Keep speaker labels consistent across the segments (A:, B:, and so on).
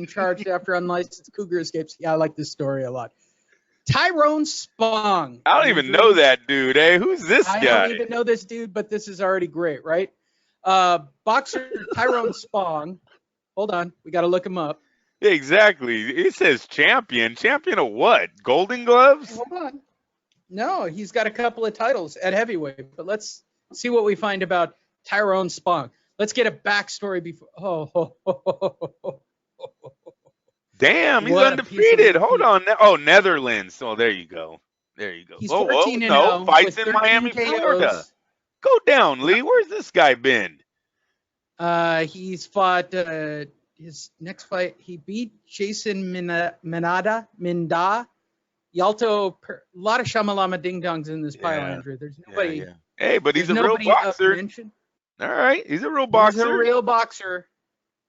A: charged after unlicensed cougar escapes. Yeah, I like this story a lot. Tyrone Spong.
B: I don't even know that dude. Hey, who's this guy?
A: I don't even know this dude, but this is already great, right? Boxer Tyrone Spong. Hold on, we got to look him up.
B: Yeah, exactly. It says champion. Champion of what? Golden Gloves?
A: Hold on. No, he's got a couple of titles at heavyweight, but let's see what we find about Tyrone Spong. Let's get a backstory before.
B: Damn, he's undefeated. Hold on. Oh, Netherlands. Oh, there you go. There you go.
A: He's 14-0.
B: Fights in Miami, Florida. Go down, Lee. Where's this guy been?
A: He's fought his next fight. He beat Jason Minda. Yalto, a lot of shamalama ding dongs in this pile, Andrew. There's nobody.
B: Yeah. Hey, but he's a real boxer. All right, he's a real boxer.
A: He's a real boxer.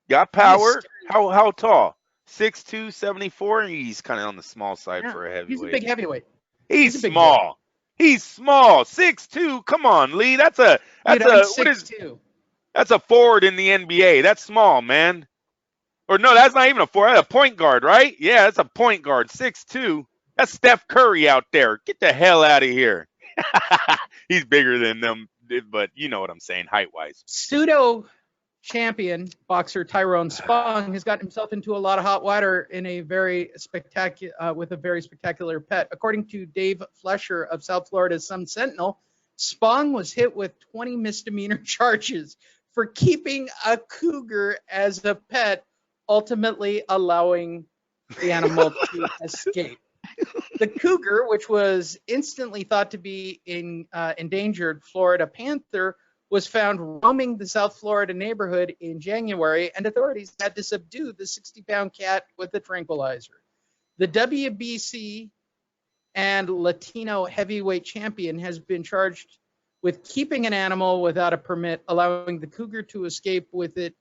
B: Got power. How tall? 6'2", 74. He's kind of on the small side for a heavyweight.
A: He's a big heavyweight.
B: He's small. He's small. 6'2". Come on, Lee. That's a forward in the NBA. That's small, man. Or no, that's not even a forward. That's a point guard, right? Yeah, that's a point guard. 6'2". That's Steph Curry out there. Get the hell out of here. He's bigger than them, but you know what I'm saying, height-wise.
A: Pseudo champion boxer Tyrone Spong has gotten himself into a lot of hot water in a very spectacular with a very spectacular pet. According to Dave Flesher of South Florida's Sun Sentinel, Spong was hit with 20 misdemeanor charges for keeping a cougar as a pet, ultimately allowing the animal to escape. The cougar, which was instantly thought to be endangered Florida panther, was found roaming the South Florida neighborhood in January, and authorities had to subdue the 60-pound cat with a tranquilizer. The WBC and Latino heavyweight champion has been charged with keeping an animal without a permit, allowing the cougar to escape with it,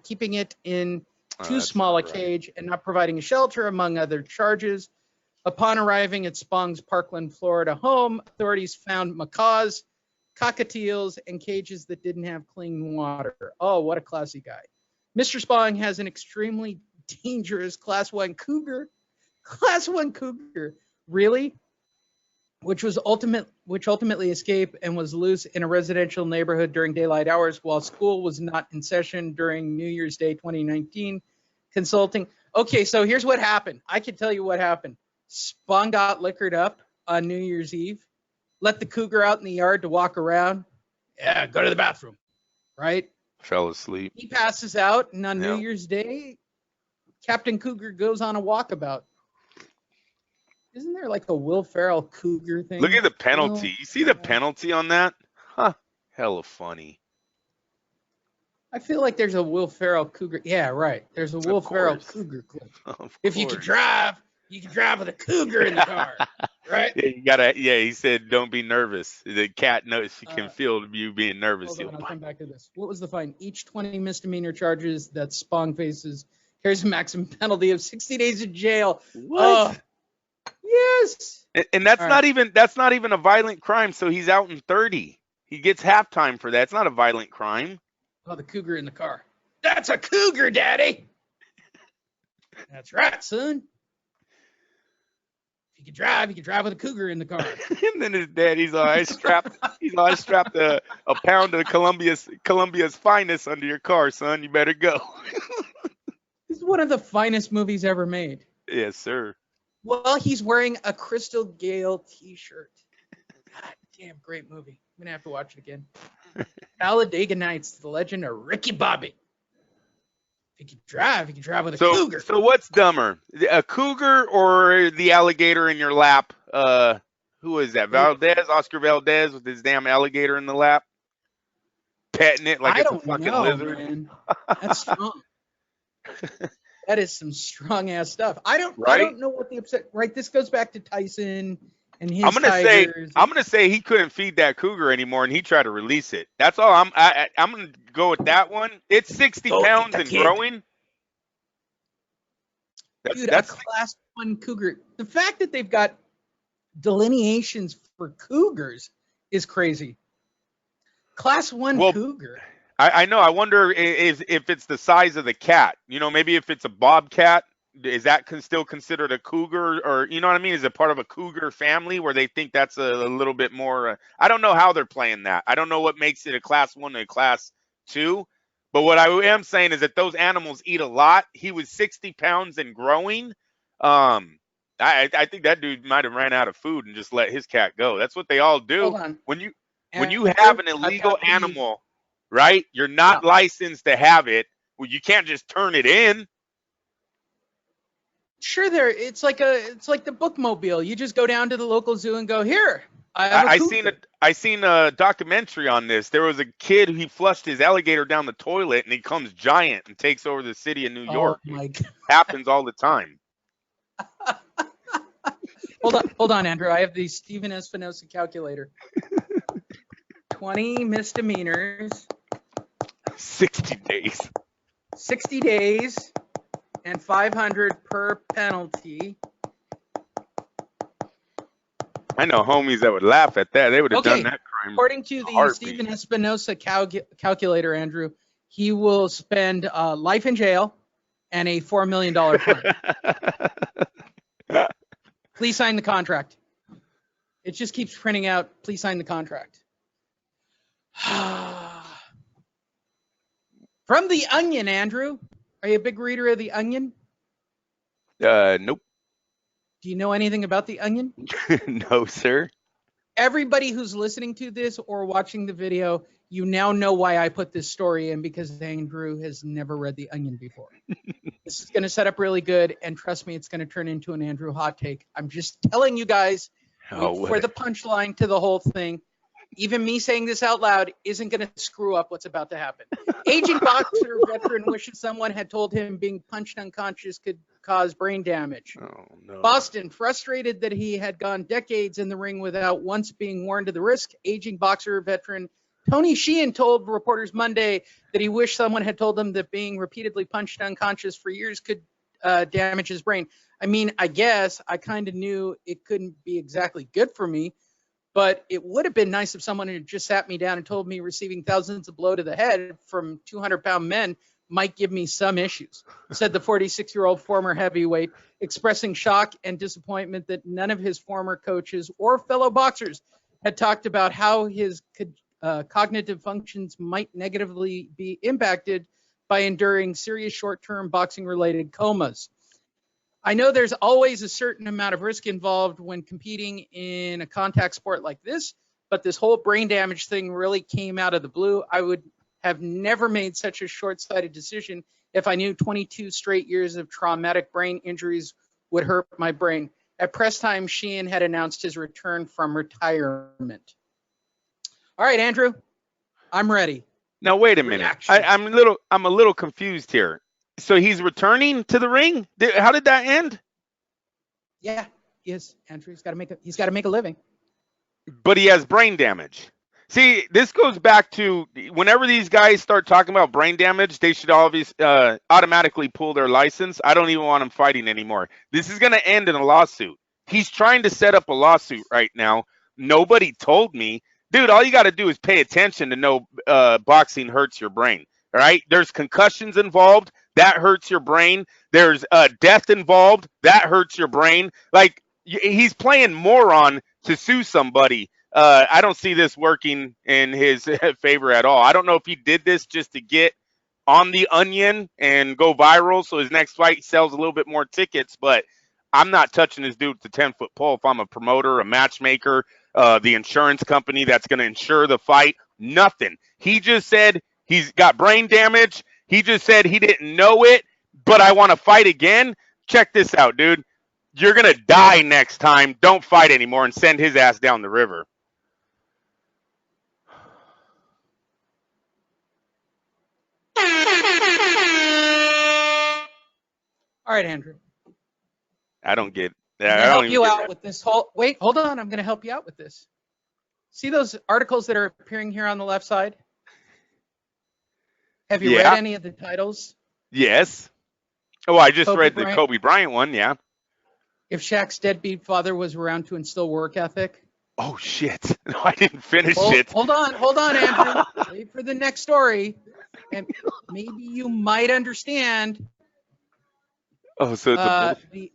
A: keeping it in too small a cage, and not providing a shelter, among other charges. Upon arriving at Spong's Parkland, Florida home, authorities found macaws, cockatiels, and cages that didn't have clean water. Oh, what a classy guy. Mr. Spong has an extremely dangerous Class 1 cougar. Class 1 cougar. Really? Which ultimately escaped and was loose in a residential neighborhood during daylight hours while school was not in session during New Year's Day 2019. Consulting. Okay, so here's what happened. I can tell you what happened. Spong got liquored up on New Year's Eve. Let the cougar out in the yard to walk around. Yeah, go to the bathroom. Right?
B: Fell asleep.
A: He passes out, and on New Year's Day, Captain Cougar goes on a walkabout. Isn't there like a Will Ferrell cougar thing?
B: Look at the penalty. You see the penalty on that? Huh. Hella funny.
A: I feel like there's a Will Ferrell cougar. Yeah, right. There's a Will Ferrell cougar clip. If you could drive, you can drive with a cougar in the car, right?
B: Yeah, you gotta. Yeah, he said, "Don't be nervous." The cat knows she can feel you being nervous.
A: Hold on, I'll come back to this. What was the fine? Each 20 misdemeanor charges that Spong faces carries a maximum penalty of 60 days in jail.
B: What?
A: Yes.
B: And that's not even a violent crime. So he's out in 30. He gets halftime for that. It's not a violent crime.
A: Oh, the cougar in the car. That's a cougar, Daddy. That's right, son. If you can drive with a cougar in the car.
B: And then his dad, I strapped a pound of Colombia's finest under your car, son. You better go.
A: This is one of the finest movies ever made.
B: Yes, sir.
A: Well, he's wearing a Crystal Gale t-shirt. God damn, great movie. I'm going to have to watch it again. Talladega Nights, The Legend of Ricky Bobby. If you can drive with a cougar.
B: So what's dumber, a cougar or the alligator in your lap? Who is that? Valdez, Oscar Valdez with his damn alligator in the lap, petting it like it's a fucking lizard. Man.
A: That's strong. That is some strong ass stuff. I don't know what the upset. Right, this goes back to Tyson and his tigers.
B: I'm gonna say he couldn't feed that cougar anymore, and he tried to release it. That's all. I'm gonna go with that one. It's 60 pounds and growing.
A: That's a Class 1 cougar. The fact that they've got delineations for cougars is crazy. Class 1 cougar.
B: I know. I wonder if it's the size of the cat. You know, maybe if it's a bobcat, is that still considered a cougar? Or you know what I mean? Is it part of a cougar family where they think that's a little bit more? I don't know how they're playing that. I don't know what makes it a class one and a class two. But what I am saying is that those animals eat a lot. He was 60 pounds and growing. Um, I think that dude might have ran out of food and just let his cat go. That's what they all do
A: Hold on.
B: when you
A: Andrew,
B: have an
A: I've
B: illegal
A: got the
B: animal, right? You're
A: yeah.
B: not licensed to have it. Well, you can't just turn it in.
A: Sure, it's like the bookmobile. You just go down to the local zoo and go, here, I have a cougar.
B: I seen a documentary on this. There was a kid he flushed his alligator down the toilet and he comes giant and takes over the city of New
A: Oh
B: York.
A: my
B: It
A: God.
B: happens all the time.
A: Hold on, Andrew. I have the Stephen Espinosa calculator. 20 misdemeanors,
B: 60 days.
A: 60 days, and 500 per penalty.
B: I know homies that would laugh at that. They would have done that crime.
A: According to the Stephen Espinosa calculator, Andrew, he will spend life in jail and a $4 million fine. Please sign the contract. It just keeps printing out, please sign the contract. From The Onion, Andrew. Are you a big reader of The Onion?
B: Nope.
A: Do you know anything about The Onion?
B: No, sir.
A: Everybody who's listening to this or watching the video, you now know why I put this story in, because Andrew has never read The Onion before. This is going to set up really good, and trust me, it's going to turn into an Andrew hot take. I'm just telling you guys, wait for the punchline to the whole thing. Even me saying this out loud isn't going to screw up what's about to happen. Aging boxer veteran wishes someone had told him being punched unconscious could cause brain damage.
B: Oh, no.
A: Boston, frustrated that he had gone decades in the ring without once being warned of the risk, aging boxer veteran Tony Sheehan told reporters Monday that he wished someone had told him that being repeatedly punched unconscious for years could damage his brain. I mean, I guess I kind of knew it couldn't be exactly good for me, but it would have been nice if someone had just sat me down and told me receiving thousands of blows to the head from 200-pound men might give me some issues, said the 46-year-old former heavyweight, expressing shock and disappointment that none of his former coaches or fellow boxers had talked about how his cognitive functions might negatively be impacted by enduring serious short-term boxing-related comas. I know there's always a certain amount of risk involved when competing in a contact sport like this, but this whole brain damage thing really came out of the blue. I would have never made such a short-sighted decision if I knew 22 straight years of traumatic brain injuries would hurt my brain. At press time, Sheehan had announced his return from retirement. All right, Andrew, I'm ready.
B: Now wait a minute. I'm a little confused here. So he's returning to the ring? How did that end?
A: Yeah, he is. Andrew, he's got to make a living.
B: But he has brain damage. See, this goes back to whenever these guys start talking about brain damage, they should automatically pull their license. I don't even want them fighting anymore. This is going to end in a lawsuit. He's trying to set up a lawsuit right now. Nobody told me. Dude, all you got to do is pay attention to know boxing hurts your brain. All right? There's concussions involved. That hurts your brain. There's death involved. That hurts your brain. Like, he's playing moron to sue somebody. I don't see this working in his favor at all. I don't know if he did this just to get on the Onion and go viral so his next fight sells a little bit more tickets, but I'm not touching this dude with a 10-foot pole if I'm a promoter, a matchmaker, the insurance company that's going to insure the fight. Nothing. He just said he's got brain damage. He just said he didn't know it, but I want to fight again. Check this out, dude. You're going to die next time. Don't fight anymore and send his ass down the river.
A: All right, Andrew.
B: I don't get
A: I'm going to help you out with this whole... Wait, hold on. I'm going to help you out with this. See those articles that are appearing here on the left side? Have you read any of the titles?
B: Yes. Oh, I just read the Kobe Bryant one, yeah.
A: If Shaq's deadbeat father was around to instill work ethic.
B: Oh shit! No, I didn't finish it.
A: Hold on, Andrew. Wait for the next story, and maybe you might understand.
B: Oh, so it's a bull.